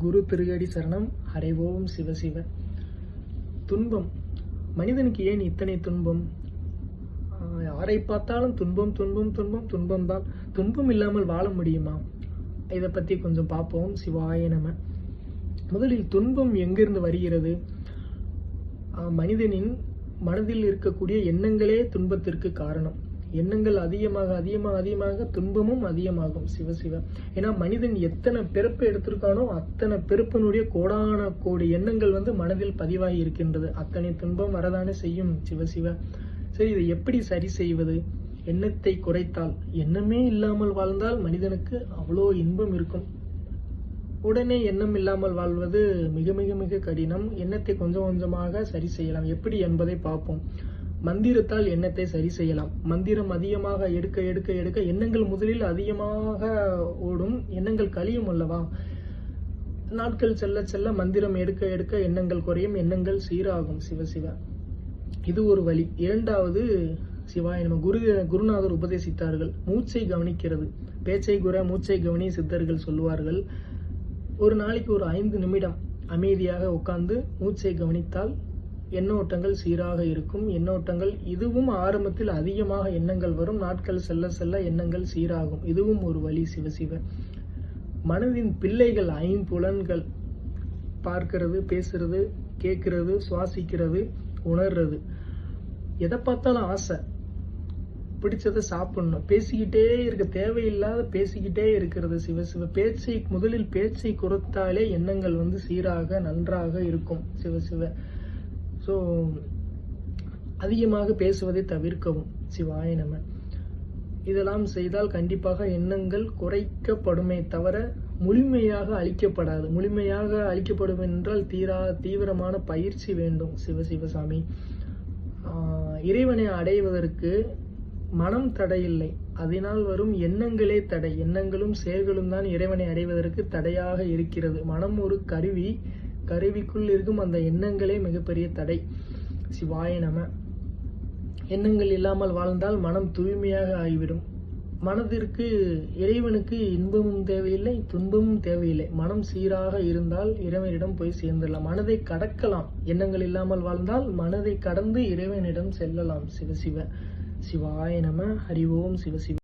குரு திருகடி சரணம். ஹரி ஓம் சிவசிவ. துன்பம், மனிதனுக்கு ஏன் இத்தனை துன்பம்? யாரை பார்த்தாலும் துன்பம் துன்பம் துன்பம் துன்பம் தான். துன்பம் இல்லாமல் வாழ முடியுமா? இதை பற்றி கொஞ்சம் பார்ப்போம். சிவாய நம. முதலில் துன்பம் எங்கிருந்து வருகிறது? மனிதனின் மனதில் இருக்கக்கூடிய எண்ணங்களே துன்பத்திற்கு காரணம். எண்ணங்கள் அதிகமாக அதிகமாக அதிகமாக துன்பமும் அதிகமாகும். சிவசிவ. ஏன்னா மனிதன் எத்தனை பிறப்பு எடுத்திருக்கானோ அத்தனை பிறப்பினுடைய கோடான கோடி எண்ணங்கள் மனதில் பதிவாகி இருக்கின்றது. அத்தனை துன்பம் வரதானே செய்யும். சிவசிவ. சரி, இதை எப்படி சரி செய்வது? எண்ணத்தை குறைத்தால், எண்ணமே இல்லாமல் வாழ்ந்தால் மனிதனுக்கு அவ்வளோ இன்பம் இருக்கும். உடனே எண்ணம் இல்லாமல் வாழ்வது மிக மிக மிக கடினம். எண்ணத்தை கொஞ்சம் கொஞ்சமாக சரி செய்யலாம். எப்படி என்பதை பார்ப்போம். மந்திரத்தால் எண்ணத்தை சரி செய்யலாம். மந்திரம் அதிகமாக எடுக்க எடுக்க எடுக்க எண்ணங்கள் முதலில் அதிகமாக ஓடும். எண்ணங்கள் கழியும் அல்லவா? நாட்கள் செல்ல செல்ல மந்திரம் எடுக்க எடுக்க எண்ணங்கள் குறையும், எண்ணங்கள் சீராகும். சிவசிவ. இது ஒரு வழி. இரண்டாவது, சிவாய நம, குருநாதர் உபதேசித்தார்கள். மூச்சை கவனிக்கிறது. பேச்சை குற மூச்சை கவனி சித்தர்கள் சொல்லுவார்கள். ஒரு நாளைக்கு ஒரு 5 நிமிடம் அமைதியாக உட்கார்ந்து மூச்சை கவனித்தால் எண்ணோட்டங்கள் சீராக இருக்கும். எண்ணோட்டங்கள் இதுவும் ஆரம்பத்தில் அதிகமாக எண்ணங்கள் வரும். நாட்கள் செல்ல செல்ல எண்ணங்கள் சீராகும். இதுவும் ஒரு வழி. சிவசிவ. மனதின் பிள்ளைகள் 5 புலன்கள், பார்க்கிறது, பேசுறது, கேட்கிறது, சுவாசிக்கிறது, உணர்றது. எதை பார்த்தாலும் ஆசை, பிடிச்சதை சாப்பிடணும், பேசிக்கிட்டே இருக்க, தேவையில்லாத பேசிக்கிட்டே இருக்கிறது. சிவசிவ. முதலில் பேச்சை குறைத்தாலே எண்ணங்கள் சீராக நன்றாக இருக்கும். சிவசிவ. ஸோ அதிகமாக பேசுவதை தவிர்க்கவும். சிவாய நம. இதெல்லாம் செய்தால் கண்டிப்பாக எண்ணங்கள் குறைக்கப்படுமே தவிர முழுமையாக அழிக்கப்படாது. முழுமையாக அழிக்கப்படும் என்றால் தீவிரமான பயிற்சி வேண்டும். சிவசிவசாமி. இறைவனை அடைவதற்கு மனம் தடையில்லை, அதனால் வரும் எண்ணங்களே தடை. எண்ணங்களும் செயல்களும் தான் இறைவனை அடைவதற்கு தடையாக இருக்கிறது. மனம் ஒரு கருவி, கருவிக்குள் இருக்கும் அந்த எண்ணங்களே மிகப்பெரிய தடை. சிவாய நம. எண்ணங்கள் இல்லாமல் வாழ்ந்தால் மனம் தூய்மையாக ஆகிவிடும். மனதிற்கு, இறைவனுக்கு இன்பமும் தேவையில்லை, துன்பமும் தேவையில்லை. மனம் சீராக இருந்தால் இறைவனிடம் போய் சேர்ந்துடலாம். மனதை கடக்கலாம். எண்ணங்கள் இல்லாமல் வாழ்ந்தால் மனதை கடந்து இறைவனிடம் செல்லலாம். சிவசிவ. சிவாய நம. ஹரி ஓம் சிவசிவ.